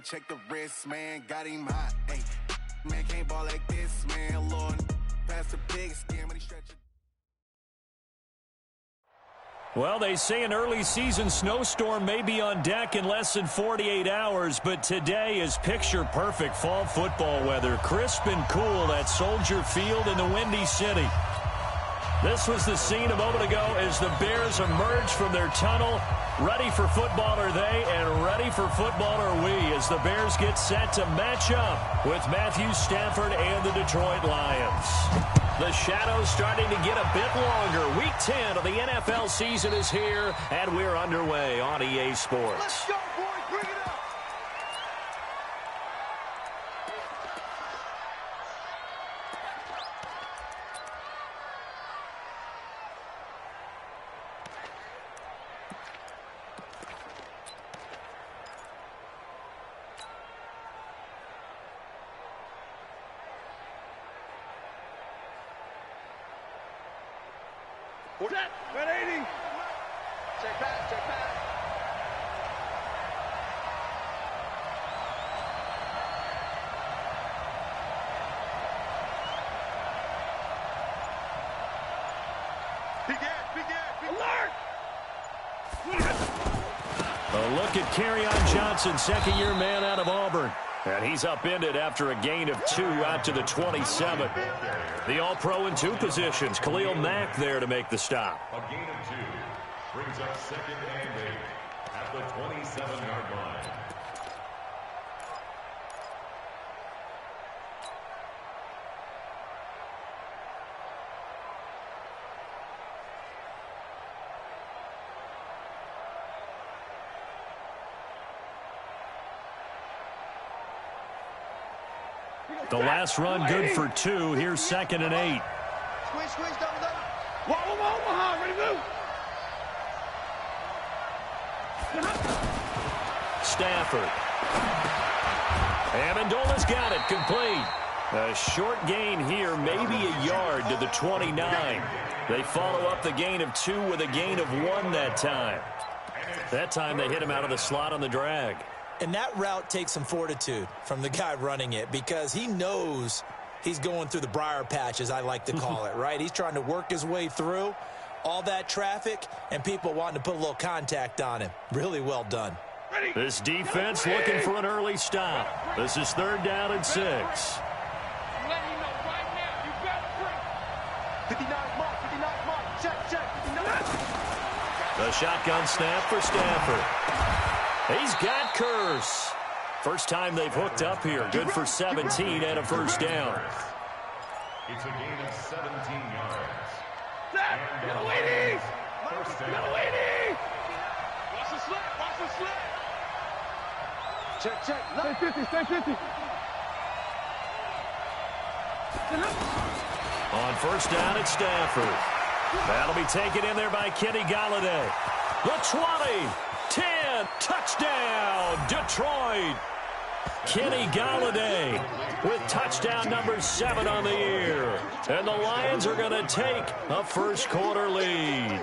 check the wrist, man, got him hot. Hey, man, can't ball like this, man. Lord, pass the big skin when he stretch it. Well, they say an early season snowstorm may be on deck in less than 48 hours, but today is picture-perfect fall football weather. Crisp and cool at Soldier Field in the Windy City. This was the scene a moment ago as the Bears emerged from their tunnel. Ready for football are they, and ready for football are we, as the Bears get set to match up with Matthew Stafford and the Detroit Lions. The shadows starting to get a bit longer. Week 10 of the NFL season is here, and we're underway on EA Sports. Let's go, boys. Bring it up. Set. 180. Check back, check back. Begin. Alert! A look at Kerryon Johnson, second-year man out of Auburn. And he's upended after a gain of 2 out to the 27. The All-Pro in 2 positions. Khalil Mack there to make the stop. A gain of 2 brings up 2nd and 8 at the 27-yard line. The last run good for 2. Here's 2nd and 8. Squeeze, double. Omaha, ready to move. Stafford. Amendola's got it, complete. A short gain here, maybe a yard to the 29. They follow up the gain of 2 with a gain of 1 that time. That time they hit him out of the slot on the drag. And that route takes some fortitude from the guy running it, because he knows he's going through the briar patch, as I like to call it, right? He's trying to work his way through all that traffic and people wanting to put a little contact on him. Really well done. This defense looking for an early stop. This is 3rd down and 6. Let him know right now, you better break. 59 mark, check, 59. The shotgun snap for Stafford. He's got Curse. First time they've hooked up here. Good for 17 and a first down. It's a gain of 17 yards. Get away, First down. Get away, Watch the slip. Check. Stay 50. On first down, it's Stafford. That'll be taken in there by Kenny Golladay. The 20, 10, touchdown, Detroit. Kenny Golladay with touchdown number 7 on the year. And the Lions are going to take a first-quarter lead.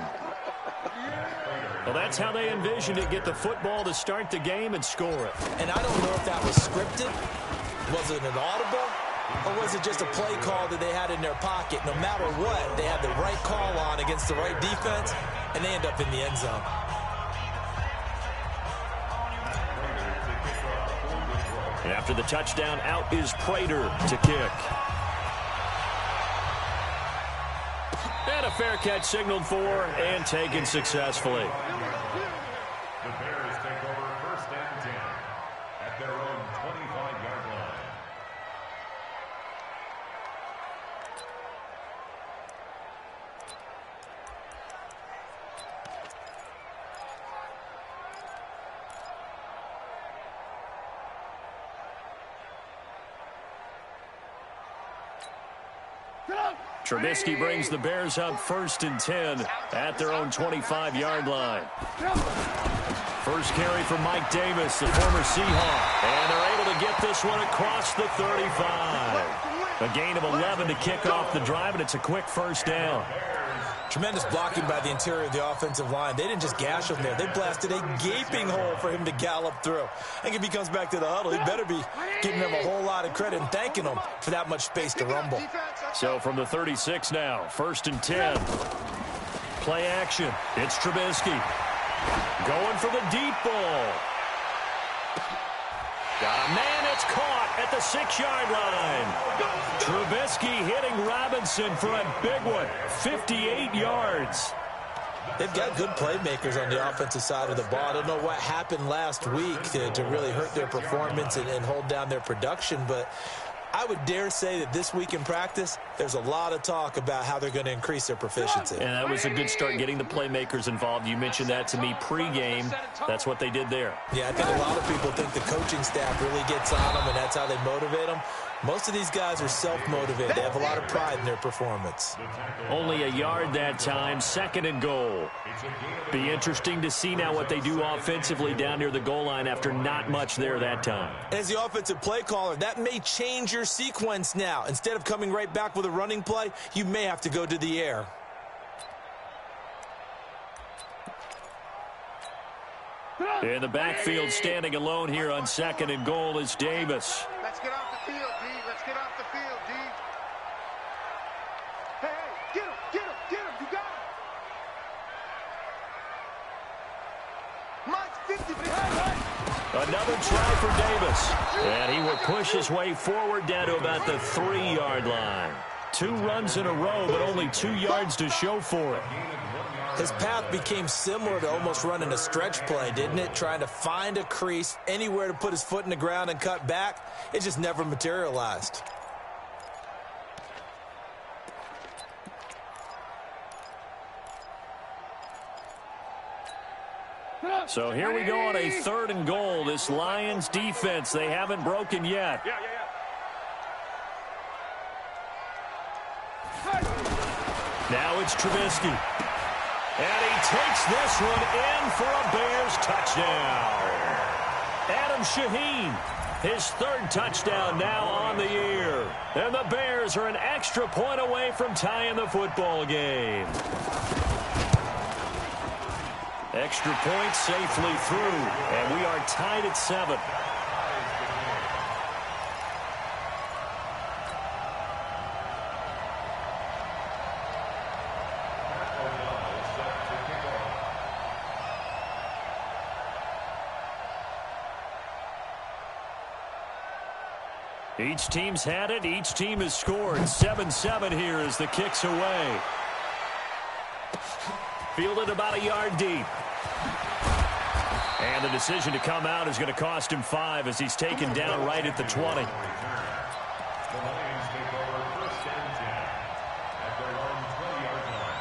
Well, that's how they envisioned it, get the football to start the game and score it. And I don't know if that was scripted. Was it an audible? Or was it just a play call that they had in their pocket? No matter what, they had the right call on against the right defense, and they end up in the end zone. And after the touchdown, out is Prater to kick. And a fair catch signaled for and taken successfully. The Bears take over 1st and 10 at their own 25-yard line. Trubisky brings the Bears up 1st and 10 at their own 25-yard line. First carry for Mike Davis, the former Seahawk. And they're able to get this one across the 35. A gain of 11 to kick off the drive, and it's a quick first down. Tremendous blocking by the interior of the offensive line. They didn't just gash him there. They blasted a gaping hole for him to gallop through. I think if he comes back to the huddle, he better be giving them a whole lot of credit and thanking them for that much space to rumble. So from the 36 now, 1st and 10. Play action. It's Trubisky. Going for the deep ball. Got a man, it's caught at the 6-yard line. Trubisky hitting Robinson for a big one, 58 yards. They've got good playmakers on the offensive side of the ball. I don't know what happened last week to really hurt their performance and hold down their production, but I would dare say that this week in practice, there's a lot of talk about how they're going to increase their proficiency. And that was a good start, getting the playmakers involved. You mentioned that to me pregame. That's what they did there. Yeah, I think a lot of people think the coaching staff really gets on them, and that's how they motivate them. Most of these guys are self-motivated. They have a lot of pride in their performance. Only a yard that time, 2nd and goal. Be interesting to see now what they do offensively down near the goal line after not much there that time. As the offensive play caller, that may change your sequence now. Instead of coming right back with a running play, you may have to go to the air. In the backfield, standing alone here on 2nd and goal is Davis. Let's get off the field, D. Let's get off the field, D. Hey, get him, get him, get him. You got him. Mike's 50 behind. Another try for Davis. And he will push his way forward down to about the 3-yard line. 2 runs in a row, but only 2 yards to show for it. His path became similar to almost running a stretch play, didn't it? Trying to find a crease, anywhere to put his foot in the ground and cut back. It just never materialized. So here we go on a 3rd and goal. This Lions defense, they haven't broken yet. Now it's Trubisky. And he takes this one in for a Bears touchdown. Adam Shaheen, his 3rd touchdown now on the year. And the Bears are an extra point away from tying the football game. Extra point safely through, and we are tied at 7. Each team's had it. Each team has scored. 7-7 here as the kick's away. Fielded about a yard deep. And the decision to come out is going to cost him 5 as he's taken down right at the 20. The Lions take over 1st and 10 at their own 20-yard line.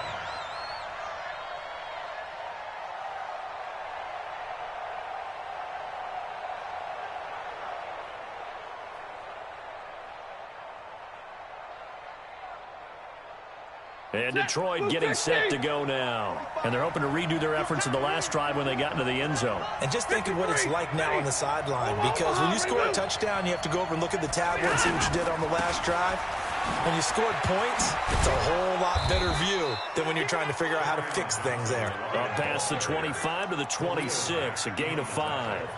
And Detroit getting set to go now. And they're hoping to redo their efforts in the last drive when they got into the end zone. And just think of what it's like now on the sideline, because when you score a touchdown, you have to go over and look at the tablet and see what you did on the last drive. When you scored points, it's a whole lot better view than when you're trying to figure out how to fix things there. Up past the 25 to the 26, a gain of 5.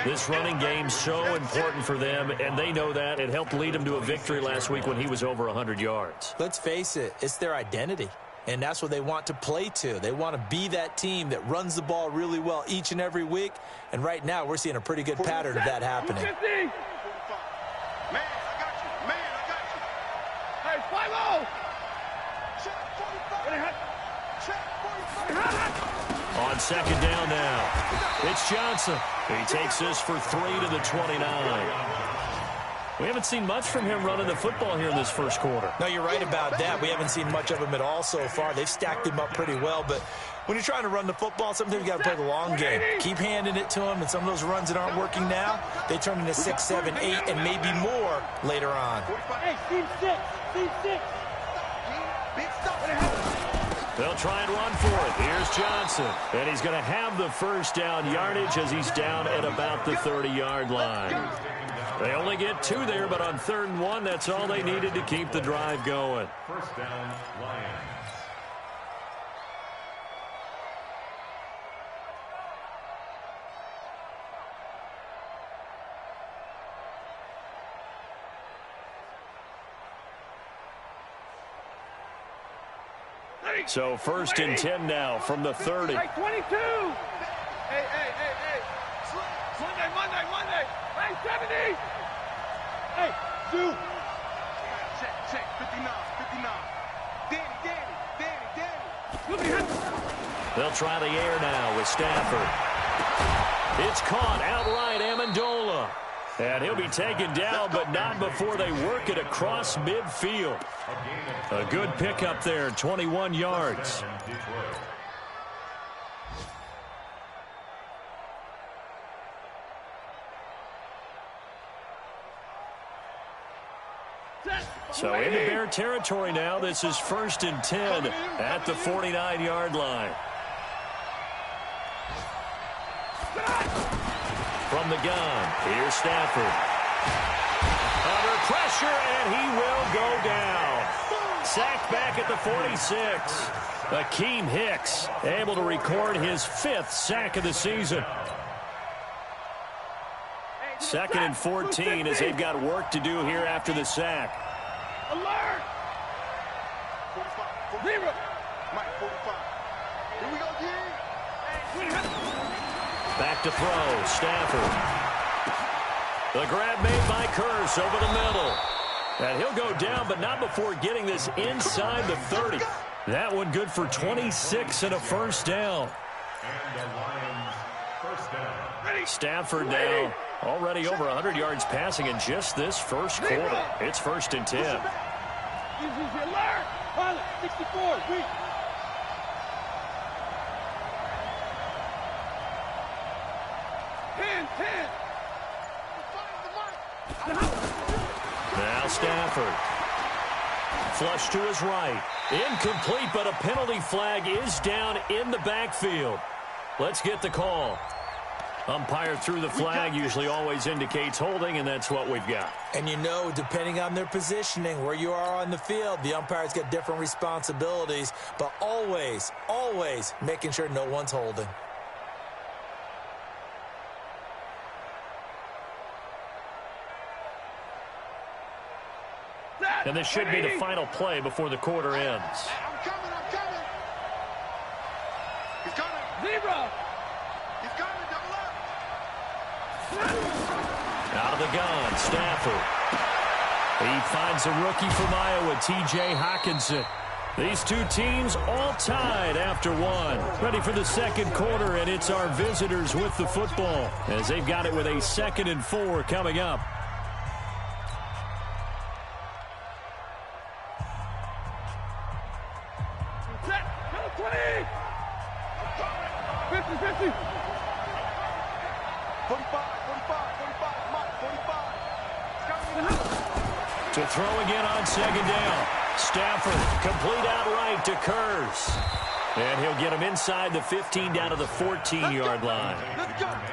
This running game so important for them, and they know that. It helped lead them to a victory last week when he was over 100 yards. Let's face it, it's their identity, and that's what they want to play to. They want to be that team that runs the ball really well each and every week, and right now we're seeing a pretty good pattern of that happening. Man, I got you. Man, I got you. Hey, 5-0. Check 45. Check 45. On 2nd down now, it's Johnson. He takes this for 3 to the 29. We haven't seen much from him running the football here in this first quarter. No, you're right about that. We haven't seen much of him at all so far. They've stacked him up pretty well, but when you're trying to run the football, sometimes you got to play the long game. Keep handing it to him, and some of those runs that aren't working now, they turn into 6, 7, 8, and maybe more later on. Hey, team 6. Team 6. Big stuff. They'll try and run for it. Here's Johnson. And he's going to have the first down yardage as he's down at about the 30-yard line. They only get 2 there, but on 3rd and 1, that's all they needed to keep the drive going. 1st down, Lions. So 1st and 10 now from the 30. Hey, 22. Hey. Monday. Hey, 70. Hey, dude. Check. 59. Danny. They'll try the air now with Stafford. It's caught outright, Amendola. And he'll be taken down, but not before they work it across midfield. A good pickup there, 21 yards. So into Bear territory now. This is 1st and 10 at the 49-yard line. From the gun, here's Stafford. Under pressure, and he will go down. Sacked back at the 46. Akeem Hicks able to record his 5th sack of the season. 2nd and 14 as they've got work to do here after the sack. Alert! 0. Mike, 45. Here we go, Back to throw, Stafford. The grab made by Curse over the middle. And he'll go down, but not before getting this inside the 30. That one good for 26 and a first down. And the Lions first down. Stafford now already over 100 yards passing in just this first quarter. It's 1st and 10. Easy, alert! Pilot, 64, weak. Now Stafford. Flush to his right. Incomplete, but a penalty flag is down in the backfield. Let's get the call. Umpire threw the flag, usually always indicates holding, and that's what we've got. And you know, depending on their positioning, where you are on the field, the umpire's got different responsibilities, but always making sure no one's holding. And this should be the final play before the quarter ends. I'm coming. He's coming. 0. He's coming, double up. Out of the gun, Stafford. He finds a rookie from Iowa, T.J. Hockenson. These two teams all tied after one. Ready for the second quarter, and it's our visitors with the football as they've got it with a 2nd and 4 coming up. To throw again on 2nd down. Stafford complete outright to Kurz. And he'll get him inside the 15 down to the 14-yard line.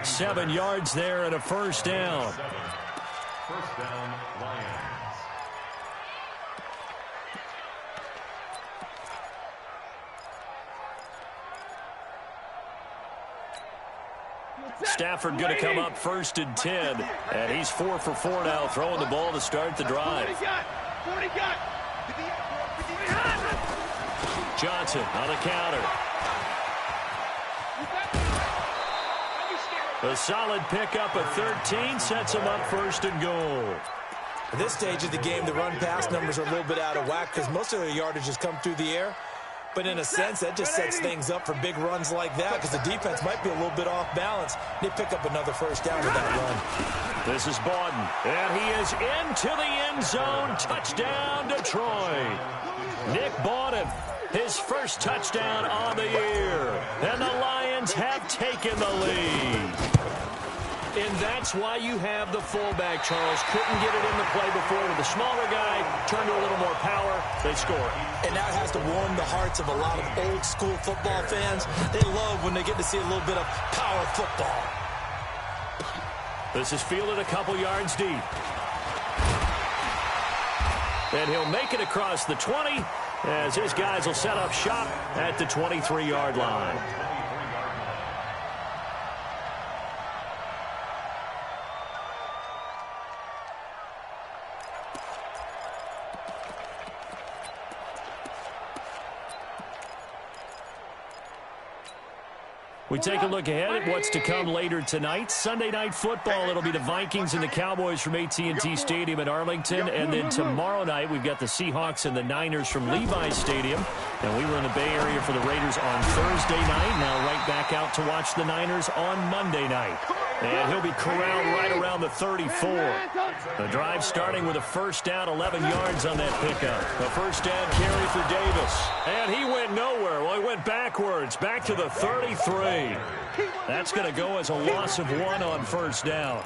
7 yards there and a first down. First down, Lions. Stafford going to come up 1st and 10. And he's 4 for 4 now, throwing the ball to start the drive. Johnson on the counter. A solid pickup of 13 sets him up 1st and goal. At this stage of the game, the run-pass numbers are a little bit out of whack because most of their yardage has come through the air. But in a sense, that just sets things up for big runs like that because the defense might be a little bit off balance. They pick up another first down with that run. This is Bawden, and he is into the end zone. Touchdown, Detroit. Nick Bawden, his first touchdown on the year. And the Lions have taken the lead. And that's why you have the fullback, Charles. Couldn't get it in the play before with the smaller guy. Turned to a little more power. They score. And that has to warm the hearts of a lot of old-school football fans. They love when they get to see a little bit of power football. This is fielded a couple yards deep. And he'll make it across the 20 as his guys will set up shop at the 23-yard line. We take a look ahead at what's to come later tonight. Sunday Night Football, it'll be the Vikings and the Cowboys from AT&T Stadium in Arlington. And then tomorrow night, we've got the Seahawks and the Niners from Levi's Stadium. And we were in the Bay Area for the Raiders on Thursday night. Now right back out to watch the Niners on Monday night. And he'll be corralled right around the 34. The drive starting with a first down, 11 yards on that pickup. A first down carry for Davis. And he went nowhere. Well, he went backwards, back to the 33. That's going to go as a loss of 1 on first down.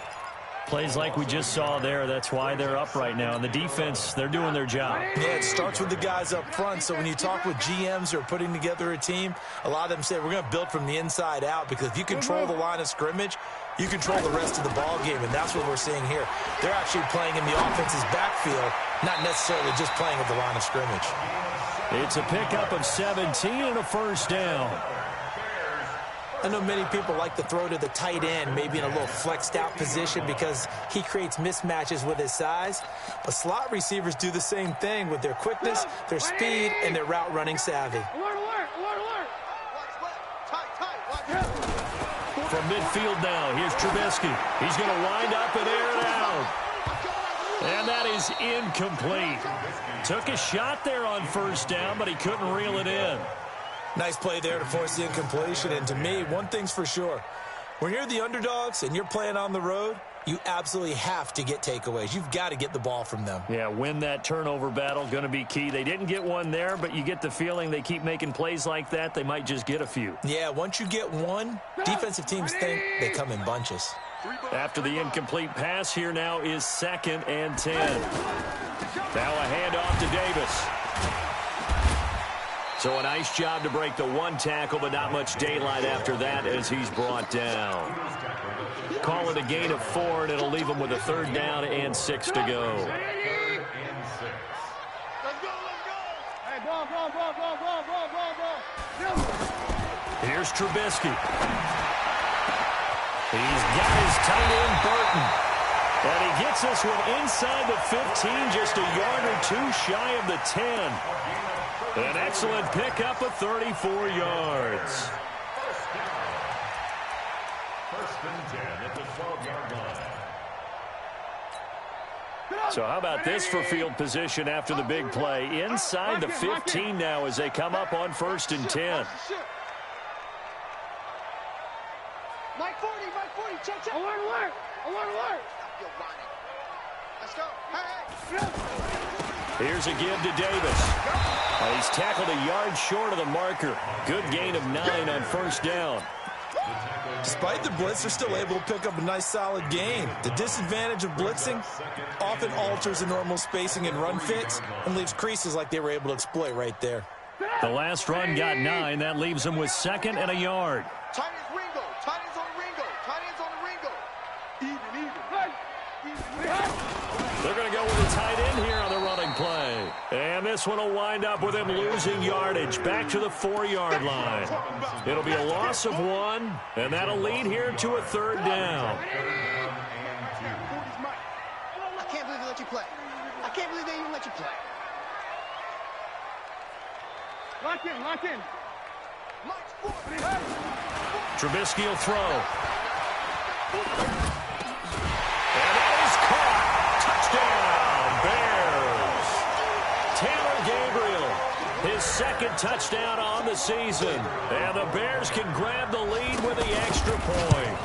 Plays like we just saw there. That's why they're up right now. And the defense, they're doing their job. Yeah, it starts with the guys up front. So when you talk with GMs who are putting together a team, a lot of them say we're going to build from the inside out, because if you control the line of scrimmage, you control the rest of the ball game, and that's what we're seeing here. They're actually playing in the offense's backfield, not necessarily just playing at the line of scrimmage. It's a pickup of 17 and a first down. I know many people like to throw to the tight end, maybe in a little flexed out position, because he creates mismatches with his size. But slot receivers do the same thing with their quickness, their speed, and their route running savvy. From midfield now, here's Trubisky. He's going to wind up and air it out. And that is incomplete. Took a shot there on first down, but he couldn't reel it in. Nice play there to force the incompletion. And to me, one thing's for sure. When you're the underdogs and you're playing on the road, you absolutely have to get takeaways. You've got to get the ball from them. Yeah, win that turnover battle, going to be key. They didn't get one there, but you get the feeling they keep making plays like that, they might just get a few. Yeah, once you get one, defensive teams think they come in bunches. After the incomplete pass, here now is 2nd and 10. Now a handoff to Davis. So a nice job to break the one tackle, but not much daylight after that as he's brought down. Call it a gain of 4, and it'll leave him with a 3rd down and 6 to go. Let's go. Hey, ball. Here's Trubisky. He's got his tight end, Burton. And he gets this one inside the 15, just a yard or 2 shy of the 10. An excellent pickup of 34 yards. First and 10 at the 12-yard line. So how about this for field position after the big play? Inside the 15 now as they come up on 1st and 10. Mike 40, check. Alert. Let's go. Hey. Here's a give to Davis. He's tackled a yard short of the marker. Good gain of 9 on first down. Despite the blitz, they're still able to pick up a nice solid gain. The disadvantage of blitzing often alters the normal spacing and run fits and leaves creases like they were able to exploit right there. The last run got 9. That leaves them with 2nd and a yard. Tight ends Ringo. Tight ends on the Ringo. Even. They're going to go with a tight end here on the running play. And this one will wind up with him losing yardage back to the 4-yard line. It'll be a loss of 1, and that'll lead here to a 3rd down. I can't believe they let you play. I can't believe they even let you play. Lock in. Trubisky will throw. And that is caught. Touchdown, Bears. Taylor Gabriel, his 2nd touchdown on the season. And the Bears can grab the lead with the extra point.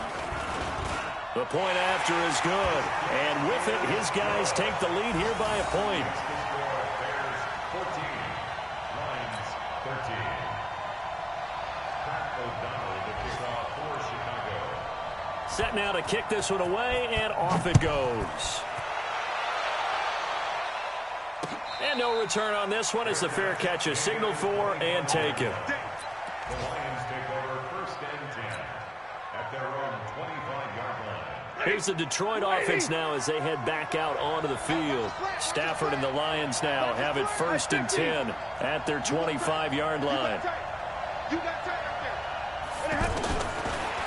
The point after is good. And with it, his guys take the lead here by a point. Bears 14, Lions 13. Pat O'Donnell to kick off for Chicago. Set now to kick this one away, and off it goes. And no return on this one as the fair catch is signaled for and taken. The Lions take over 1st and 10 at their own 25-yard line. Here's the Detroit offense now as they head back out onto the field. Stafford and the Lions now have it 1st and 10 at their 25-yard line.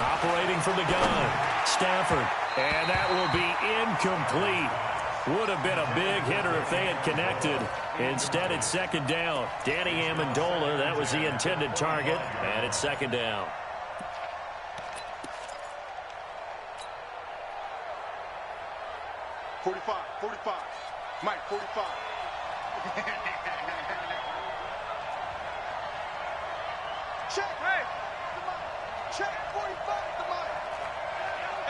Operating from the gun, Stafford, and that will be incomplete. Would have been a big hitter if they had connected. Instead, it's 2nd down. Danny Amendola, that was the intended target, and it's 2nd down. 45, 45. Mike, 45. Check. Hey. Check. 45 to Mike.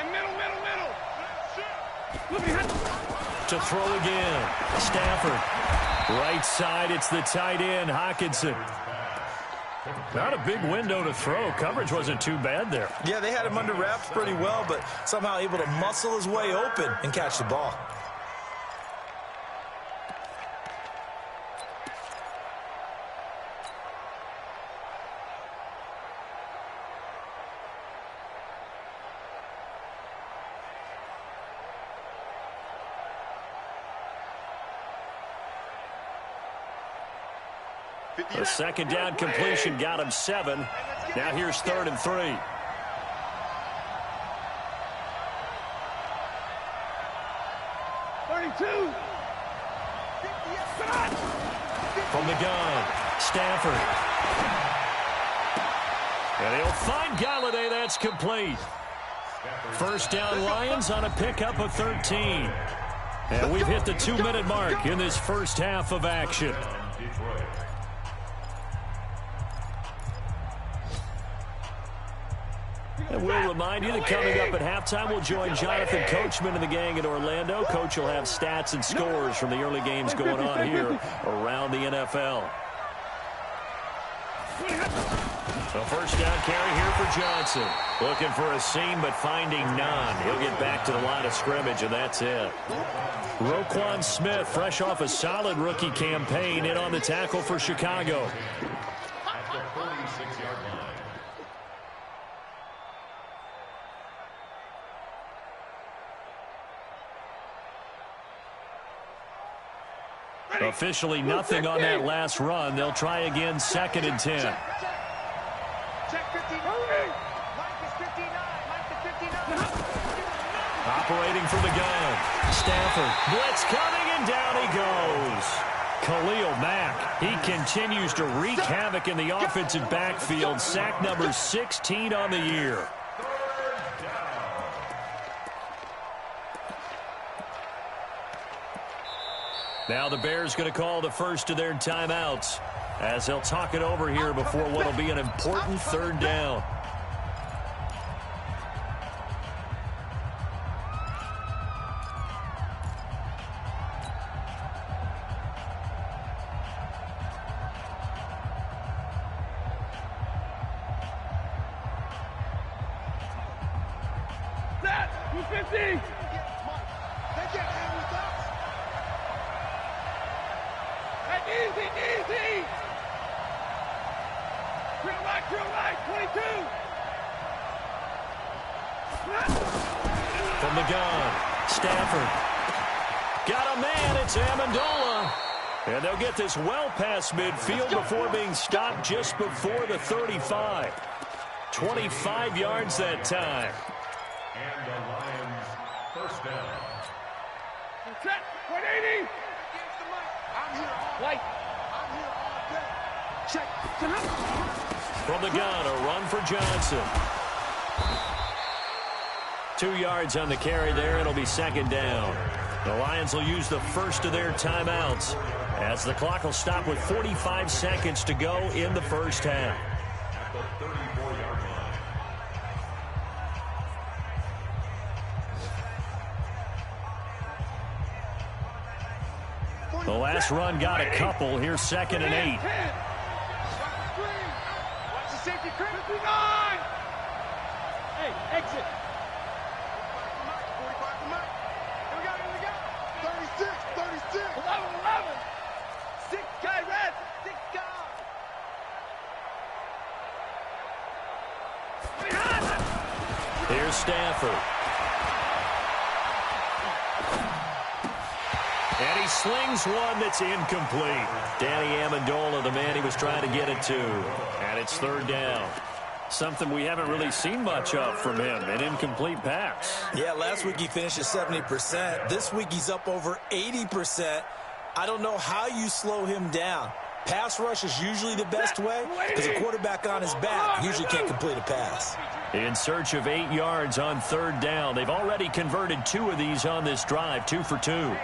And middle. To throw again. Stafford. Right side, it's the tight end, Hockenson. Not a big window to throw. Coverage wasn't too bad there. Yeah, they had him under wraps pretty well, but somehow able to muscle his way open and catch the ball. The second down completion got him 7. Now here's 3rd and 3. From the gun, Stafford. And he'll find Galladay. That's complete. First down, Lions on a pickup of 13. And we've hit the 2-minute mark in this first half of action. And we'll remind you that coming up at halftime, we'll join Jonathan Coachman and the gang in Orlando. Coach will have stats and scores from the early games going on here around the NFL. So first down carry here for Johnson. Looking for a seam, but finding none. He'll get back to the line of scrimmage, and that's it. Roquan Smith, fresh off a solid rookie campaign, in on the tackle for Chicago. At the 46-yard line. Officially nothing on that last run. They'll try again, 2nd and 10. Check 59. Mike is 59. Mike is 59. Operating from the gun. Stafford. Blitz coming, and down he goes. Khalil Mack. He continues to wreak havoc in the offensive backfield. Sack number 16 on the year. Now the Bears going to call the first of their timeouts as they'll talk it over here before what will be an important 3rd down. Set. 250. They get in with us. Easy. Drill right, 22. From the gun, Stafford. Got a man, it's Amendola. And they'll get this well past midfield before being stopped just before the 35. 25 yards that time. And the Lions first down. Set. 180. I'm here all day. Check. From the gun, a run for Johnson. 2 yards on the carry there. It'll be 2nd down. The Lions will use the first of their timeouts as the clock will stop with 45 seconds to go in the first half. At the 34-yard line. The last run got a couple. Here's 2nd and 8. Watch the safety. 59. Hey, exit. 45 to Mike. Here we go. 36. 11. 6 guy red. 6 guy. Here's Stafford. And he slings one that's incomplete. Danny Amendola, the man he was trying to get it to. And it's 3rd down. Something we haven't really seen much of from him, an incomplete pass. Yeah, last week he finished at 70%. This week he's up over 80%. I don't know how you slow him down. Pass rush is usually the best way because a quarterback on his back usually can't complete a pass. In search of 8 yards on third down. They've already converted 2 of these on this drive, 2 for 2. Middle.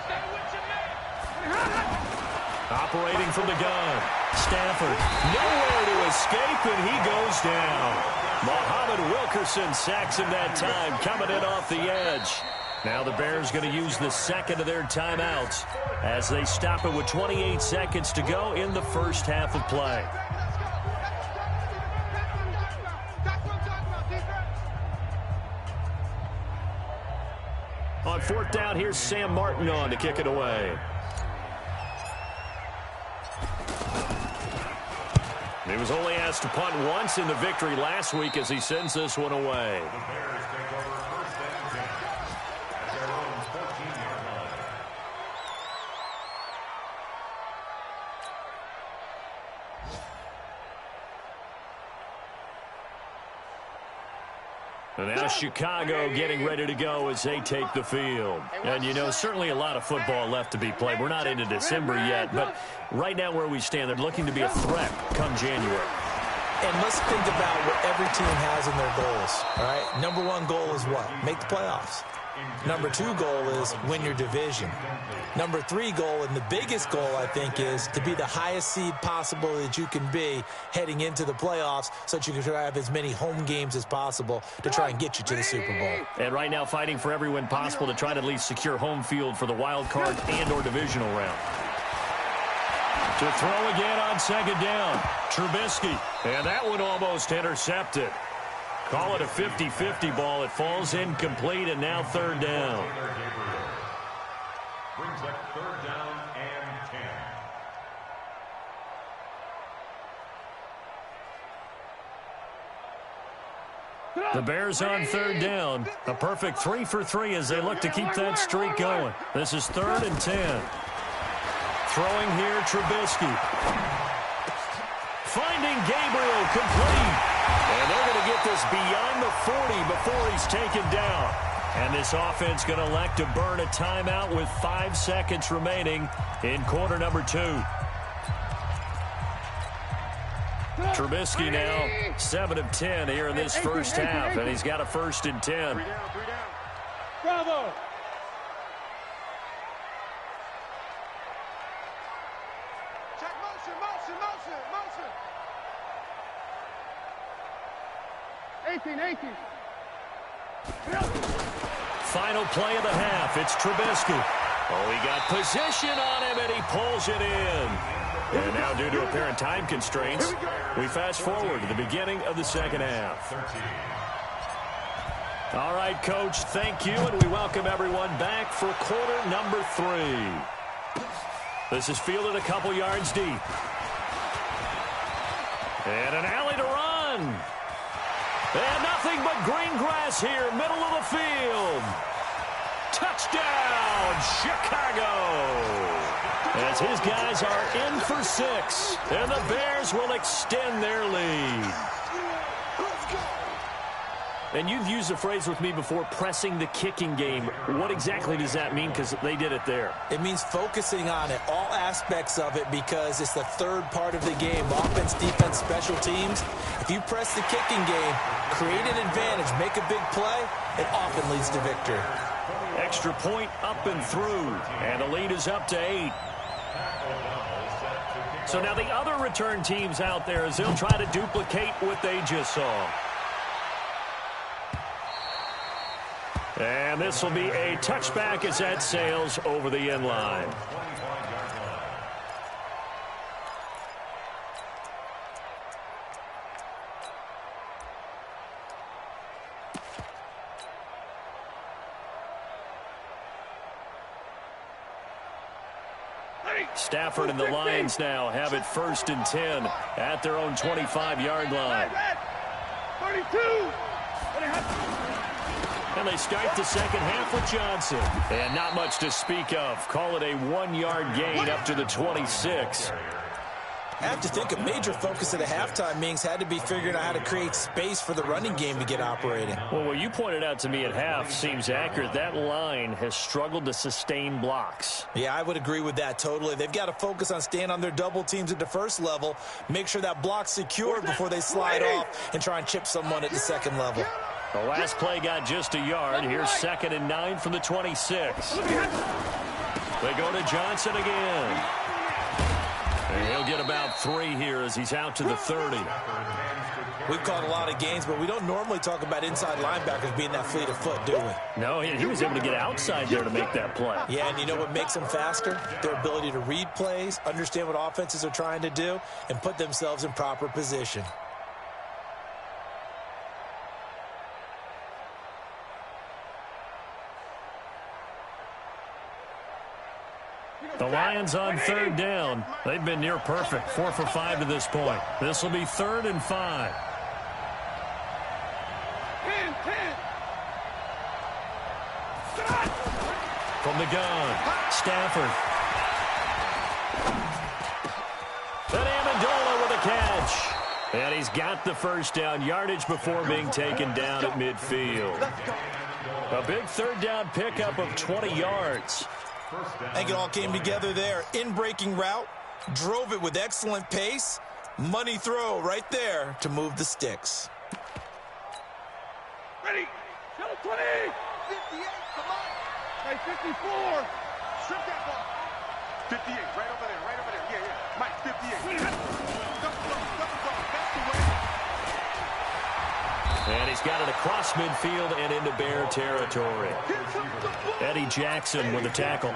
Stay with your man. Operating from the gun. Stafford nowhere to escape, and he goes down. Muhammad Wilkerson sacks him that time, coming in off the edge. Now the Bears going to use the second of their timeouts as they stop it with 28 seconds to go in the first half of play. On fourth down, here's Sam Martin on to kick it away. He was only asked to punt once in the victory last week as he sends this one away. The Bears take over first and 10 at their own 14-yard line. And now Chicago getting ready to go as they take the field. And, you know, certainly a lot of football left to be played. We're not into December yet, but right now where we stand, they're looking to be a threat come January. And let's think about what every team has in their goals, all right? Number 1 goal is what? Make the playoffs. Number 2 goal is win your division. Number 3 goal, and the biggest goal, I think, is to be the highest seed possible that you can be heading into the playoffs so that you can have as many home games as possible to try and get you to the Super Bowl. And right now fighting for every win possible to try to at least secure home field for the wild card and or divisional round. To throw again on second down. Trubisky. And that one almost intercepted. Call it a 50-50 ball. It falls incomplete, and now third down. Brings up third down and 10. The Bears on third down. A perfect 3 for 3 as they look to keep that streak going. This is third and 10. Throwing here, Trubisky. Finding Gabriel, complete. And they're going to get this beyond the 40 before he's taken down. And this offense going to elect to burn a timeout with 5 seconds remaining in quarter number 2. Trubisky now 7 of 10 here in this first half, and he's got a first and 10. 3 down. Bravo. Check motion. 18. Final play of the half. It's Trubisky. Oh, he got position on him, and he pulls it in. And now, due to apparent time constraints, we fast forward to the beginning of the second half. All right, Coach, thank you, and we welcome everyone back for quarter number 3. This is fielded a couple yards deep. And an alley to run. And nothing but green grass here, middle of the field. Touchdown, Chicago. As his guys are in for 6, and the Bears will extend their lead. And you've used the phrase with me before, pressing the kicking game. What exactly does that mean? Because they did it there. It means focusing on it, all aspects of it, because it's the third part of the game. Offense, defense, special teams. If you press the kicking game, create an advantage, make a big play, it often leads to victory. Extra point up and through, and the lead is up to 8. So now the other return teams out there, as they'll try to duplicate what they just saw. And this will be a touchback as that sails over the end line. Stafford and the Lions now have it first and 10 at their own 25-yard line. 32. And they start the second half with Johnson. And not much to speak of. Call it a 1-yard gain up to the 26. I have to think a major focus of the halftime meetings had to be figuring out how to create space for the running game to get operating. Well, what you pointed out to me at half seems accurate. That line has struggled to sustain blocks. Yeah, I would agree with that totally. They've got to focus on staying on their double teams at the first level, make sure that block's secured before they slide off and try and chip someone at the second level. The last play got just a yard. Here's 2nd and 9 from the 26. They go to Johnson again. And he'll get about 3 here as he's out to the 30. We've called a lot of games, but we don't normally talk about inside linebackers being that fleet of foot, do we? No, he was able to get outside there to make that play. Yeah, and you know what makes them faster? Their ability to read plays, understand what offenses are trying to do, and put themselves in proper position. The Lions on 3rd down. They've been near perfect, 4 for 5 to this point. This will be 3rd and 5. 10. From the gun, Stafford. Then Amendola with a catch. And he's got the first down, yardage before being taken down at midfield. A big 3rd down pickup of 20 yards. I think it all came together there. In-breaking route, drove it with excellent pace. Money throw right there to move the sticks. Ready. Shuttle 20. 58, come on. Hey, 54. Strip that ball. 58, right over there. Yeah. Mike, 58. Double dog. That's the way. And he's got it across midfield and into Bear territory. Eddie Jackson with a tackle.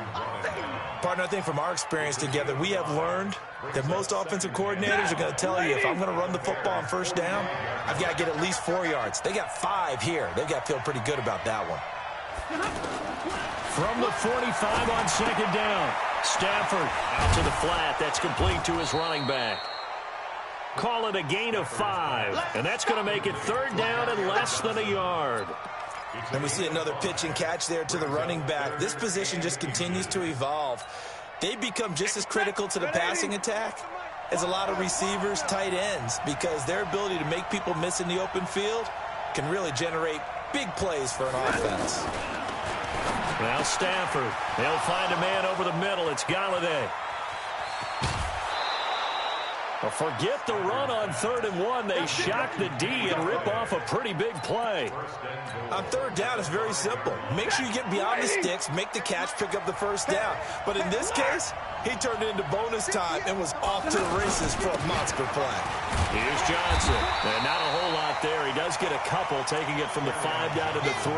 Partner, I think from our experience together, we have learned that most offensive coordinators are going to tell you, if I'm going to run the football on 1st down, I've got to get at least 4 yards. They got 5 here. They've got to feel pretty good about that one. From the 45 on 2nd down, Stafford out to the flat. That's complete to his running back. Call it a gain of 5, and that's going to make it 3rd down and less than a yard. And we see another pitch and catch there to the running back. This position just continues to evolve. They become just as critical to the passing attack as a lot of receivers, tight ends, because their ability to make people miss in the open field can really generate big plays for an offense. Now Stafford, they'll find a man over the middle. It's Galladay. Well, forget the run on 3rd and 1. They shock the D and rip off a pretty big play. On 3rd down, it's very simple. Make sure you get beyond the sticks, make the catch, pick up the 1st down. But in this case, he turned it into bonus time and was off to the races for a monster play. Here's Johnson. And not a whole lot there. He does get a couple, taking it from the 5 down to the 3.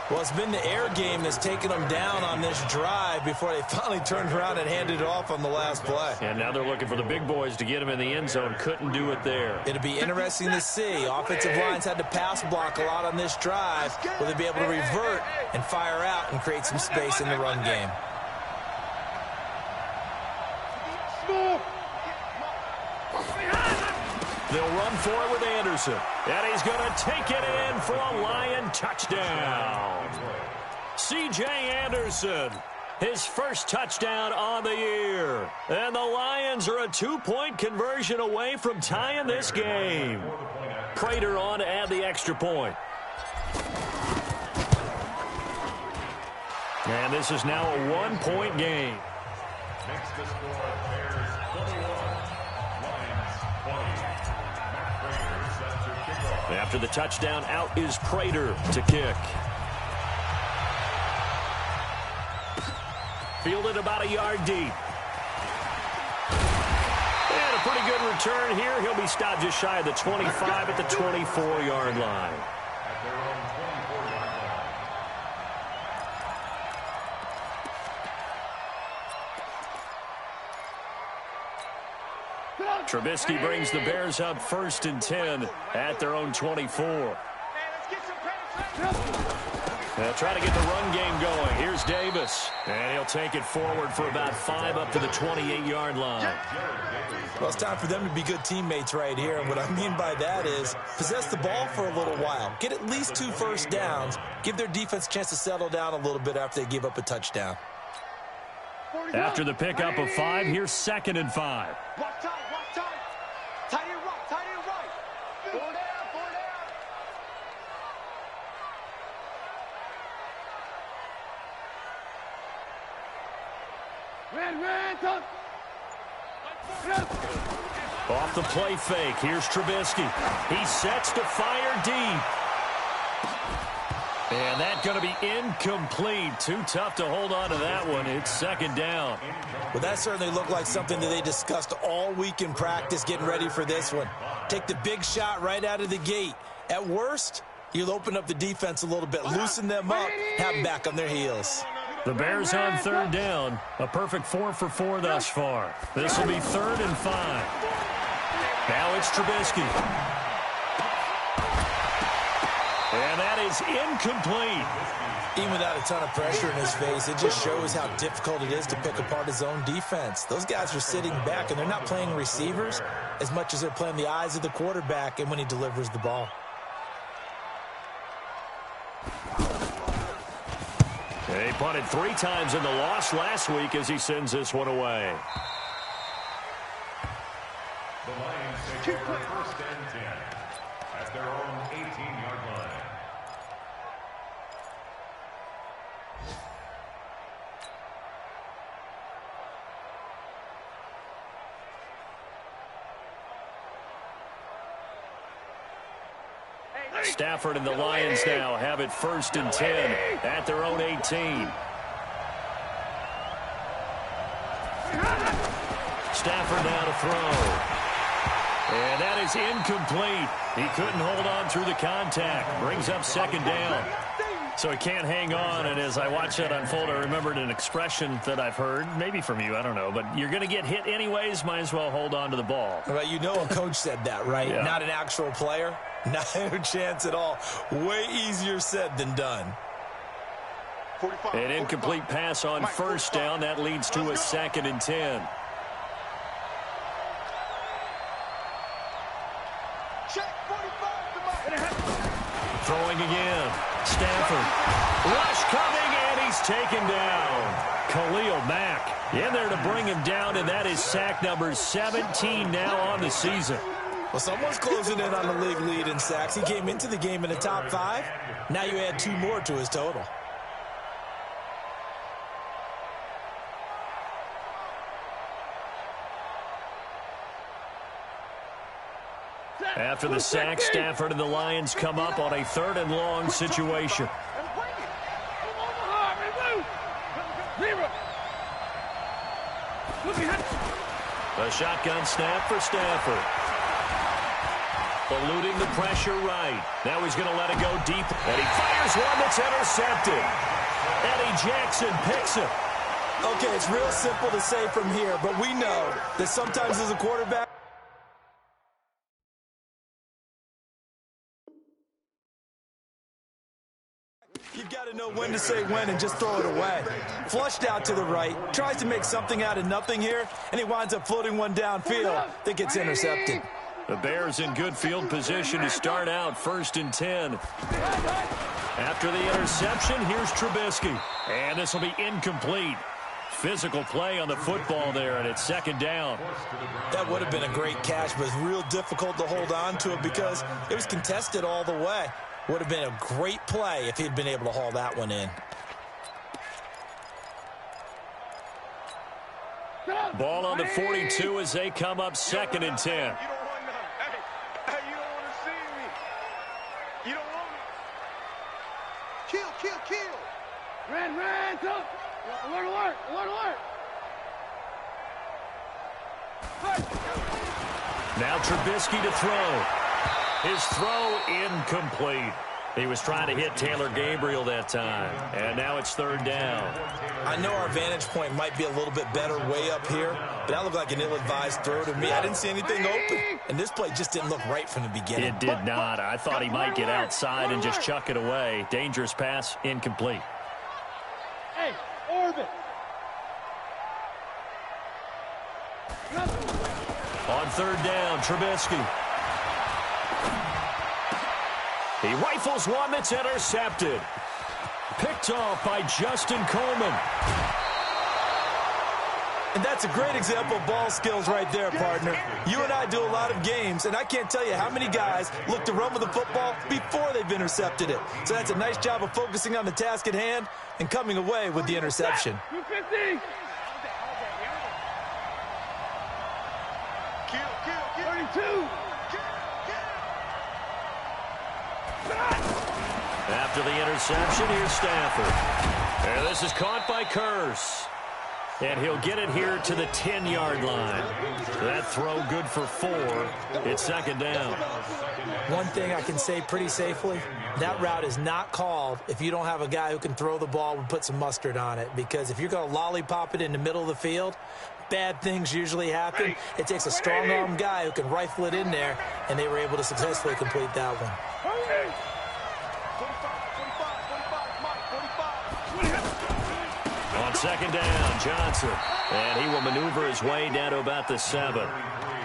Well, it's been the air game that's taken them down on this drive before they finally turned around and handed it off on the last play. And now they're looking for the big boys to get him in the end zone. Couldn't do it there. It'll be interesting to see. Offensive lines had to pass block a lot on this drive. Will they be able to revert and fire out and create some space in the run game? They'll run for it with Anderson. And he's going to take it in for a Lion touchdown. C.J. Anderson, his first touchdown on the year. And the Lions are a 2-point conversion away from tying this game. Prater on to add the extra point. And this is now a 1-point game. Makes the score Bears 21, Lions 20. After the touchdown, out is Prater to kick. Fielded about a yard deep. And a pretty good return here. He'll be stopped just shy of the 25 at the 24-yard line. At their own 24-yard line. Trubisky brings the Bears up 1st and 10 at their own 24. They'll try to get the run game going. Here's Davis. And he'll take it forward for about 5 up to the 28-yard line. Well, it's time for them to be good teammates right here. And what I mean by that is possess the ball for a little while. Get at least 2 first downs. Give their defense a chance to settle down a little bit after they give up a touchdown. After the pickup of 5, here's 2nd and 5. Watch time, watch time. Tight end right, tight end right. 4 down, 4 down. Red, top. Off the play fake, here's Trubisky. He sets to fire deep. And that's going to be incomplete. Too tough to hold on to that one. It's 2nd down. Well, that certainly looked like something that they discussed all week in practice getting ready for this one. Take the big shot right out of the gate. At worst, you'll open up the defense a little bit, loosen them up, have them back on their heels. The Bears on 3rd down. A perfect 4 for 4 thus far. This will be 3rd and 5. Now it's Trubisky. And that is incomplete. Even without a ton of pressure in his face, it just shows how difficult it is to pick apart his own defense. Those guys are sitting back, and they're not playing receivers as much as they're playing the eyes of the quarterback and when he delivers the ball. He punted 3 times in the loss last week as he sends this one away. The Lions take over 1st and 10 at their own 18-yard line. Stafford and the Lions now have it 1st and 10 at their own 18. Stafford now to throw. And that is incomplete. He couldn't hold on through the contact. Brings up 2nd down. So he can't hang on, and as I watch that unfold, I remembered an expression that I've heard, maybe from you, I don't know, but you're going to get hit anyways, might as well hold on to the ball. Well, you know a coach said that, right? Yeah. Not an actual player. Not a chance at all. Way easier said than done. An incomplete pass on 1st down. That leads to a 2nd and 10. Throwing again. Stafford. Rush coming, and he's taken down. Khalil Mack in there to bring him down, and that is sack number 17 now on the season. Well, someone's closing in on the league lead in sacks. He came into the game in the top 5. Now you add 2 more to his total. After the sack, Stafford and the Lions come up on a 3rd and long situation. A shotgun snap for Stafford. Eluding the pressure right. Now he's going to let it go deep. And he fires one that's intercepted. Eddie Jackson picks it. Okay, it's real simple to say from here, but we know that sometimes as a quarterback, you've got to know when to say when and just throw it away. Flushed out to the right, tries to make something out of nothing here, and he winds up floating one downfield that gets intercepted. The Bears in good field position to start out 1st and 10. After the interception, here's Trubisky. And this will be incomplete. Physical play on the football there, and it's 2nd down. That would have been a great catch, but it's real difficult to hold on to it because it was contested all the way. Would have been a great play if he'd been able to haul that one in. Ball on the 42 as they come up 2nd and 10. You don't want to see me. You don't want me. Kill. Red, up. Alert. Now Trubisky to throw. His throw incomplete. He was trying to hit Taylor Gabriel that time. And now it's 3rd down. I know our vantage point might be a little bit better way up here, but that looked like an ill-advised throw to me. I didn't see anything open, and this play just didn't look right from the beginning. It did not. I thought he might get outside and just chuck it away. Dangerous pass, incomplete. Hey, orbit. On 3rd down, Trubisky. He rifles one that's intercepted. Picked off by Justin Coleman. And that's a great example of ball skills right there, partner. You and I do a lot of games, and I can't tell you how many guys look to run with the football before they've intercepted it. So that's a nice job of focusing on the task at hand and coming away with the interception. 250. 32. After the interception, here's Stafford. And this is caught by Curse. And he'll get it here to the 10-yard line. That throw good for 4. It's second down. One thing I can say pretty safely, that route is not called if you don't have a guy who can throw the ball and put some mustard on it. Because if you're going to lollipop it in the middle of the field, bad things usually happen. It takes a strong-arm guy who can rifle it in there, and they were able to successfully complete that one. On second down, Johnson. And he will maneuver his way down to about the 7.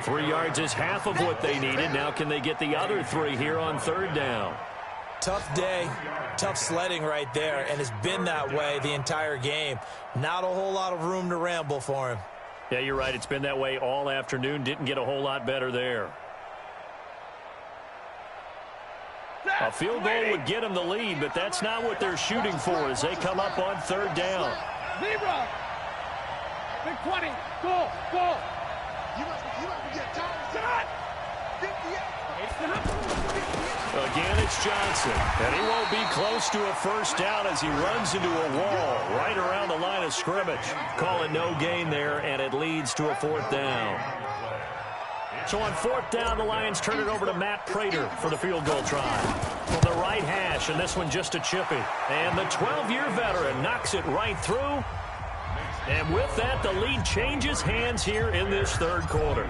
3 yards is half of what they needed. Now can they get the other 3 here on third down? Tough day, tough sledding right there, and it's been that way the entire game. Not a whole lot of room to ramble for him. Yeah, you're right. It's been that way all afternoon. Didn't get a whole lot better there. A field goal would get them the lead, but that's not what they're shooting for as they come up on third down. Zebra. Big 20. Go. You must get tired. 58. Again, it's Johnson. And he won't be close to a first down as he runs into a wall right around the line of scrimmage. Call it no gain there, and it leads to a fourth down. So on fourth down, the Lions turn it over to Matt Prater for the field goal try. From the right hash, and this one just a chippy. And the 12-year veteran knocks it right through. And with that, the lead changes hands here in this third quarter.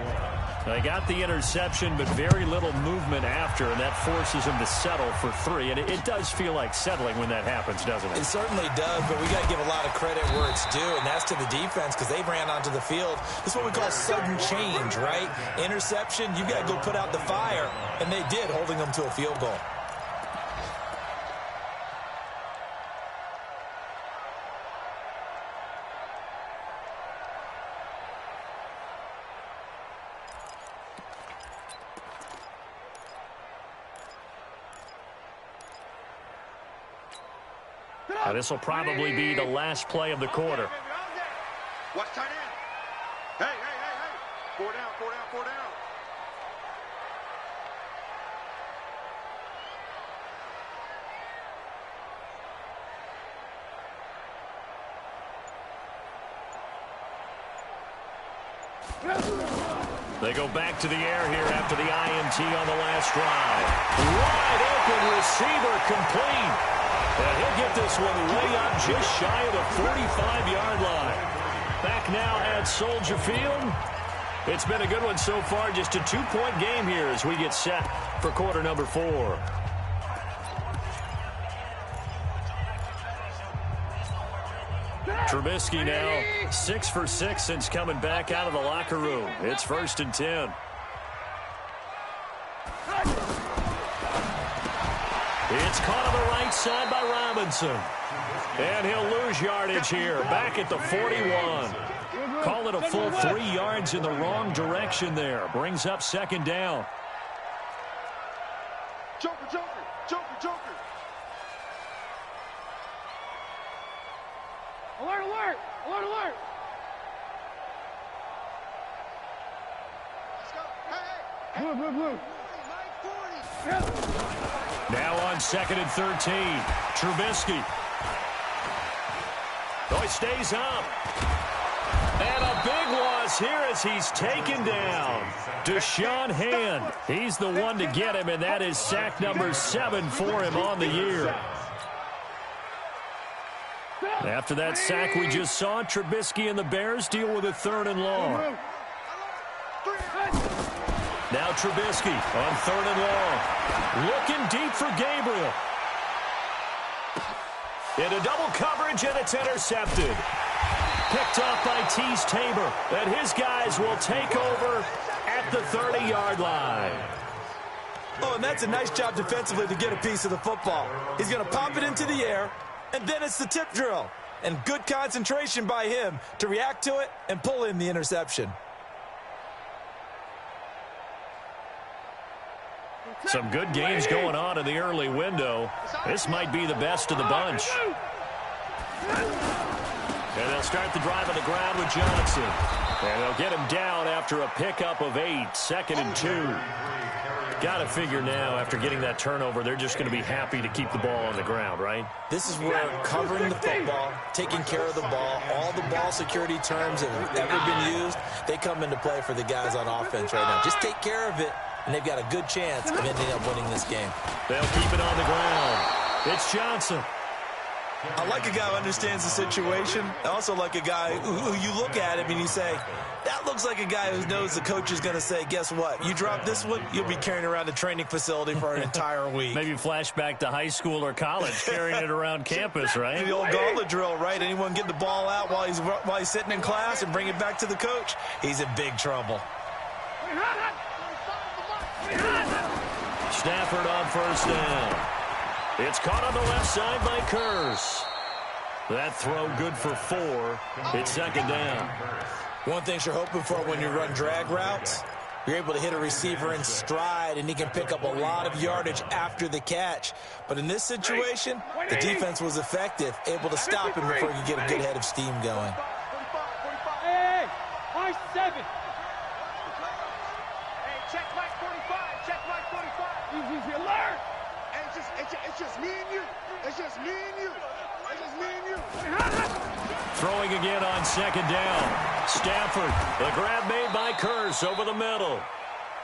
They got the interception, but very little movement after, and that forces them to settle for 3. And it does feel like settling when that happens, doesn't it? It certainly does, but we got to give a lot of credit where it's due, and that's to the defense because they ran onto the field. This is what we call sudden change, right? Interception, you got to go put out the fire, and they did, holding them to a field goal. Now, this will probably be the last play of the quarter. Watch tight end. Hey. 4 down. They go back to the air here after the INT on the last drive. Wide open receiver complete. And he'll get this one way up just shy of the 45-yard line. Back now at Soldier Field. It's been a good one so far. Just a 2-point game here as we get set for quarter number 4. Trubisky now 6 for 6 since coming back out of the locker room. It's 1st and 10. It's caught on the right side by Robinson. And he'll lose yardage here, back at the 41. Call it a full 3 yards in the wrong direction there. Brings up second down. Joker. Alert. Let's go. Hey. Blue. Now on 2nd and 13. Trubisky. Oh, he stays up. And a big loss here as he's taken down. Deshaun Hand. He's the one to get him, and that is sack number 7 for him on the year. After that sack we just saw, Trubisky and the Bears deal with a 3rd and long. Now Trubisky on 3rd and long. Looking deep for Gabriel. Into double coverage, and it's intercepted. Picked off by Tease Tabor. And his guys will take over at the 30-yard line. Oh, and that's a nice job defensively to get a piece of the football. He's going to pop it into the air, and then it's the tip drill. And good concentration by him to react to it and pull in the interception. Some good games going on in the early window. This might be the best of the bunch. And they'll start the drive on the ground with Johnson. And they'll get him down after a pickup of 8, 2nd and 2. Got to figure now, after getting that turnover, they're just going to be happy to keep the ball on the ground, right? This is where covering the football, taking care of the ball, all the ball security terms that have ever been used, they come into play for the guys on offense right now. Just take care of it, and they've got a good chance of ending up winning this game. They'll keep it on the ground. It's Johnson. I like a guy who understands the situation. I also like a guy who you look at him and you say, that looks like a guy who knows the coach is going to say, guess what? You drop this one, you'll be carrying around the training facility for an entire week. Maybe flashback to high school or college, carrying it around campus, right? The old gauntlet drill, right? Anyone get the ball out while he's sitting in class and bring it back to the coach, he's in big trouble. Stafford on first down. It's caught on the left side by Kurz. That throw good for 4. It's 2nd down. One thing you're hoping for when you run drag routes, you're able to hit a receiver in stride, and he can pick up a lot of yardage after the catch. But in this situation, the defense was effective, able to stop him before he could get a good head of steam going. Hey, high 7. Hey, check Mike 45. Check Mike 45. He's alert. It's just me and you. It's just me and you. It's just me and you. Throwing again on 2nd down. Stafford, the grab made by Kurz over the middle.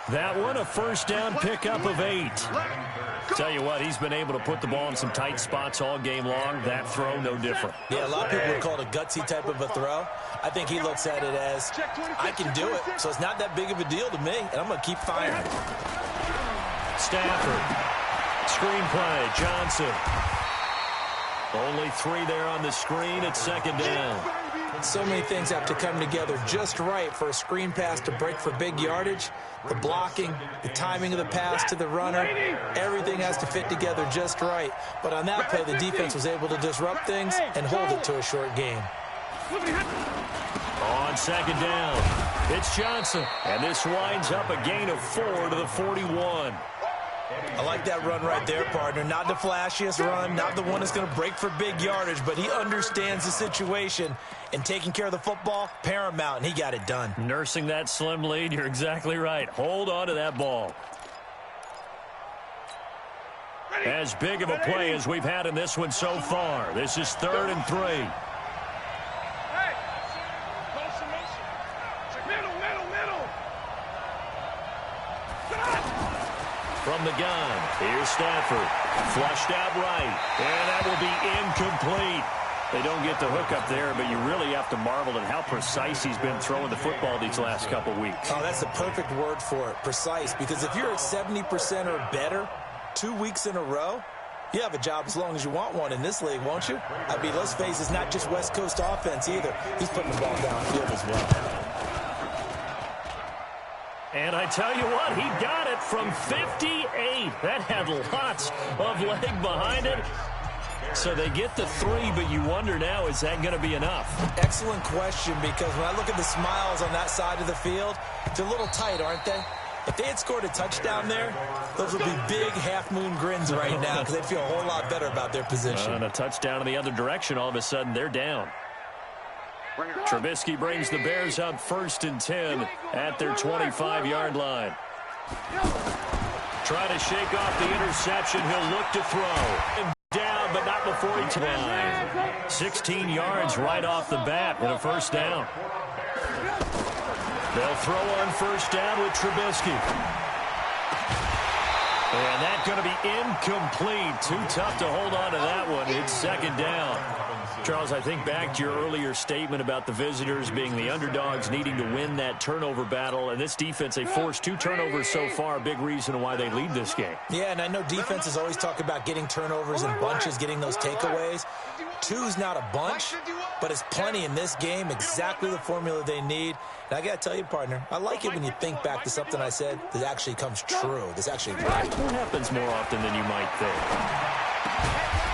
That one, a first down pickup of 8. Tell you what, he's been able to put the ball in some tight spots all game long. That throw, no different. Yeah, a lot of people would call it a gutsy type of a throw. I think he looks at it as, I can do it, so it's not that big of a deal to me, and I'm going to keep firing. Stafford. Screenplay, Johnson. Only 3 there on the screen at 2nd down. So many things have to come together just right for a screen pass to break for big yardage. The blocking, the timing of the pass to the runner, everything has to fit together just right. But on that play, the defense was able to disrupt things and hold it to a short game. On 2nd down, it's Johnson. And this winds up a gain of 4 to the 41. I like that run right there, partner. Not the flashiest run, not the one that's going to break for big yardage, but he understands the situation, and taking care of the football, paramount, and he got it done. Nursing that slim lead, you're exactly right. Hold on to that ball. As big of a play as we've had in this one so far. This is 3rd and 3. From the gun, here's Stafford. Flushed out right, and that will be incomplete. They don't get the hook up there, but you really have to marvel at how precise he's been throwing the football these last couple weeks. Oh, that's the perfect word for it, precise, because if you're at 70% or better 2 weeks in a row, you have a job as long as you want one in this league, won't you? I mean, let's face it, it's not just West Coast offense either. He's putting the ball downfield as well. And I tell you what, he got it from 58. That had lots of leg behind it. So they get the 3, but you wonder now, is that going to be enough? Excellent question, because when I look at the smiles on that side of the field, they're a little tight, aren't they? If they had scored a touchdown there, those would be big half-moon grins right now because they'd feel a whole lot better about their position. And a touchdown in the other direction, all of a sudden they're down. Trubisky brings the Bears up 1st and 10 at their 25-yard line. Try to shake off the interception. He'll look to throw. And down, but not before he ties. 16 yards right off the bat with a first down. They'll throw on first down with Trubisky. And that's going to be incomplete. Too tough to hold on to that one. It's 2nd down. Charles, I think back to your earlier statement about the visitors being the underdogs needing to win that turnover battle. And this defense, they forced 2 turnovers so far. Big reason why they lead this game. Yeah, and I know defenses always talk about getting turnovers in bunches, getting those takeaways. 2's not a bunch, but it's plenty in this game, exactly the formula they need. And I got to tell you, partner, I like it when you think back to something I said that actually comes true. This actually right. What happens more often than you might think?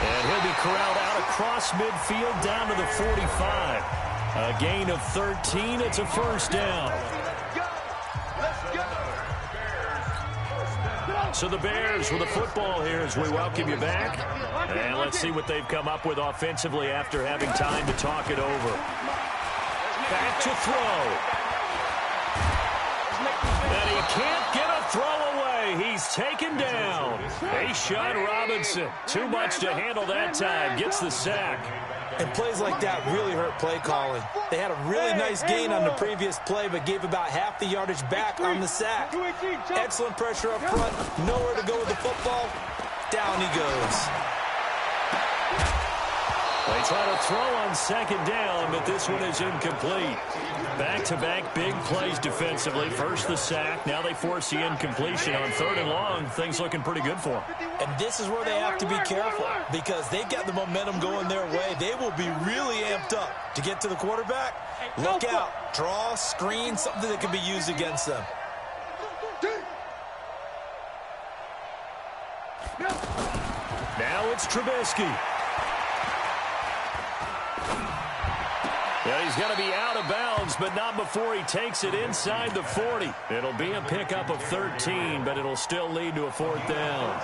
And he'll be corralled out across midfield down to the 45. A gain of 13. It's a first down. So the Bears with the football here as we welcome you back. And let's see what they've come up with offensively after having time to talk it over. Back to throw. And he can't get a throw away. He's taken down. A'Shawn Robinson. Too much to handle that time. Gets the sack. And plays like that really hurt play calling. They had a really nice gain on the previous play, but gave about half the yardage back on the sack. Excellent pressure up front. Nowhere to go with the football. Down he goes. They try to throw on second down, but this one is incomplete. Back-to-back big plays defensively. First the sack. Now they force the incompletion on third and long. Things looking pretty good for them. And this is where they have to be careful because they've got the momentum going their way. They will be really amped up to get to the quarterback. Look out. Draw, screen, something that can be used against them. Now it's Trubisky. Yeah, he's going to be out of bounds, but not before he takes it inside the 40. It'll be a pickup of 13, but it'll still lead to a fourth down.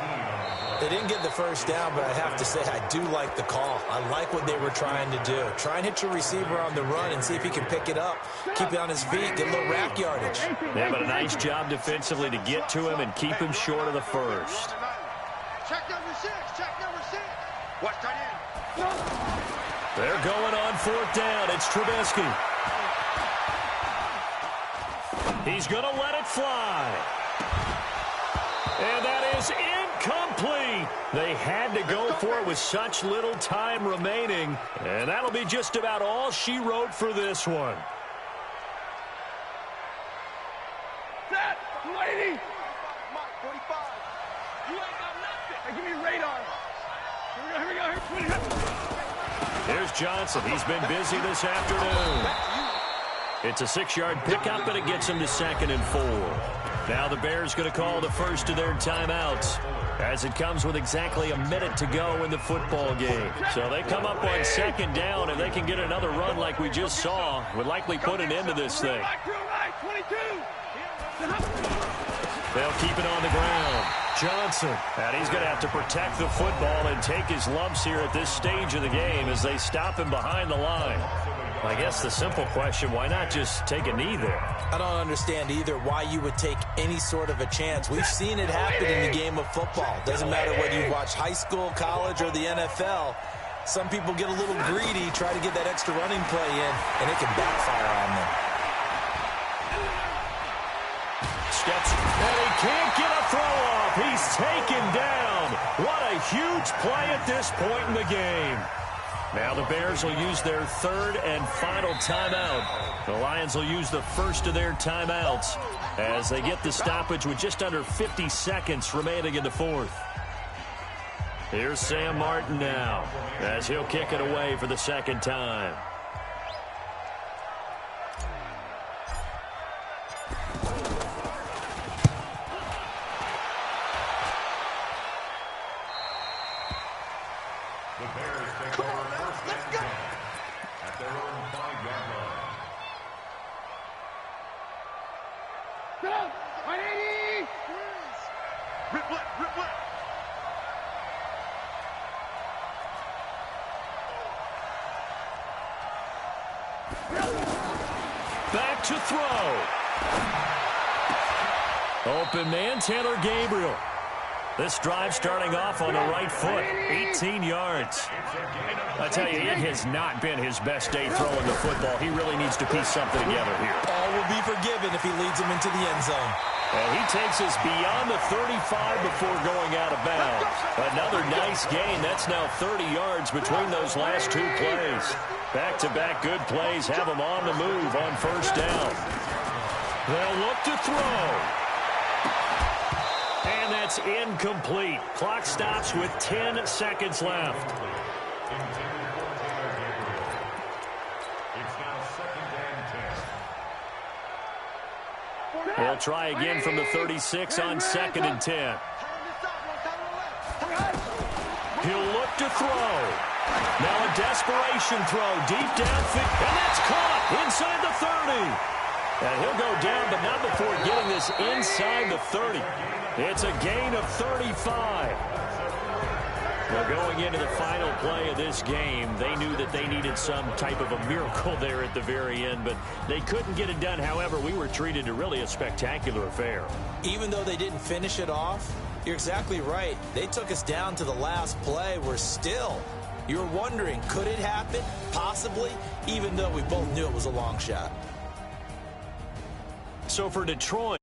They didn't get the first down, but I have to say I do like the call. I like what they were trying to do. Try and hit your receiver on the run and see if he can pick it up. Keep it on his feet, get a little rack yardage. Yeah, but a nice job defensively to get to him and keep him short of the first. Check number 6. Check number 6. Watch tight end. They're going on fourth down. It's Trubisky. He's going to let it fly. And that is incomplete. They had to go for it with such little time remaining. And that'll be just about all she wrote for this one. Set. 280. 45. You ain't got nothing. Hey, give me radar. Here we go. Here we go. Here's Johnson. He's been busy this afternoon. It's a 6-yard pickup, and it gets him to 2nd and 4. Now the Bears going to call the first of their timeouts as it comes with exactly a minute to go in the football game. So they come up on second down, and they can get another run like we just saw. Would likely put an end to this thing. They'll keep it on the ground. Johnson, and he's going to have to protect the football and take his lumps here at this stage of the game as they stop him behind the line. I guess the simple question, why not just take a knee there? I don't understand either why you would take any sort of a chance. We've seen it happen in the game of football. Doesn't matter whether you watch high school, college, or the NFL. Some people get a little greedy, try to get that extra running play in, and it can backfire on them. Steps, and he can't get a throw off. He's taken down. What a huge play at this point in the game. Now the Bears will use their third and final timeout. The Lions will use the first of their timeouts as they get the stoppage with just under 50 seconds remaining in the fourth. Here's Sam Martin now as he'll kick it away for the second time. The Bears take over first and 10 at their own 5-yard line. Go! 180! Rip left, rip left. Back to throw. Open man, Taylor Gabriel. This drive starting off on the right foot, 18 yards. I tell you, it has not been his best day throwing the football. He really needs to piece something together here. All will be forgiven if he leads him into the end zone. And he takes us beyond the 35 before going out of bounds. Another nice gain. That's now 30 yards between those last two plays. Back-to-back good plays have him on the move on first down. They'll look to throw. And that's incomplete. Clock stops with 10 seconds left. It's now 2nd and 10. They'll try again from the 36 on 2nd and 10. He'll look to throw. Now a desperation throw deep downfield, and that's caught inside the 30. And he'll go down, but not before getting this inside the 30. It's a gain of 35. Well, going into the final play of this game, they knew that they needed some type of a miracle there at the very end, but they couldn't get it done. However, we were treated to really a spectacular affair. Even though they didn't finish it off, you're exactly right. They took us down to the last play. We're still, you're wondering, could it happen? Possibly, even though we both knew it was a long shot. So for Detroit,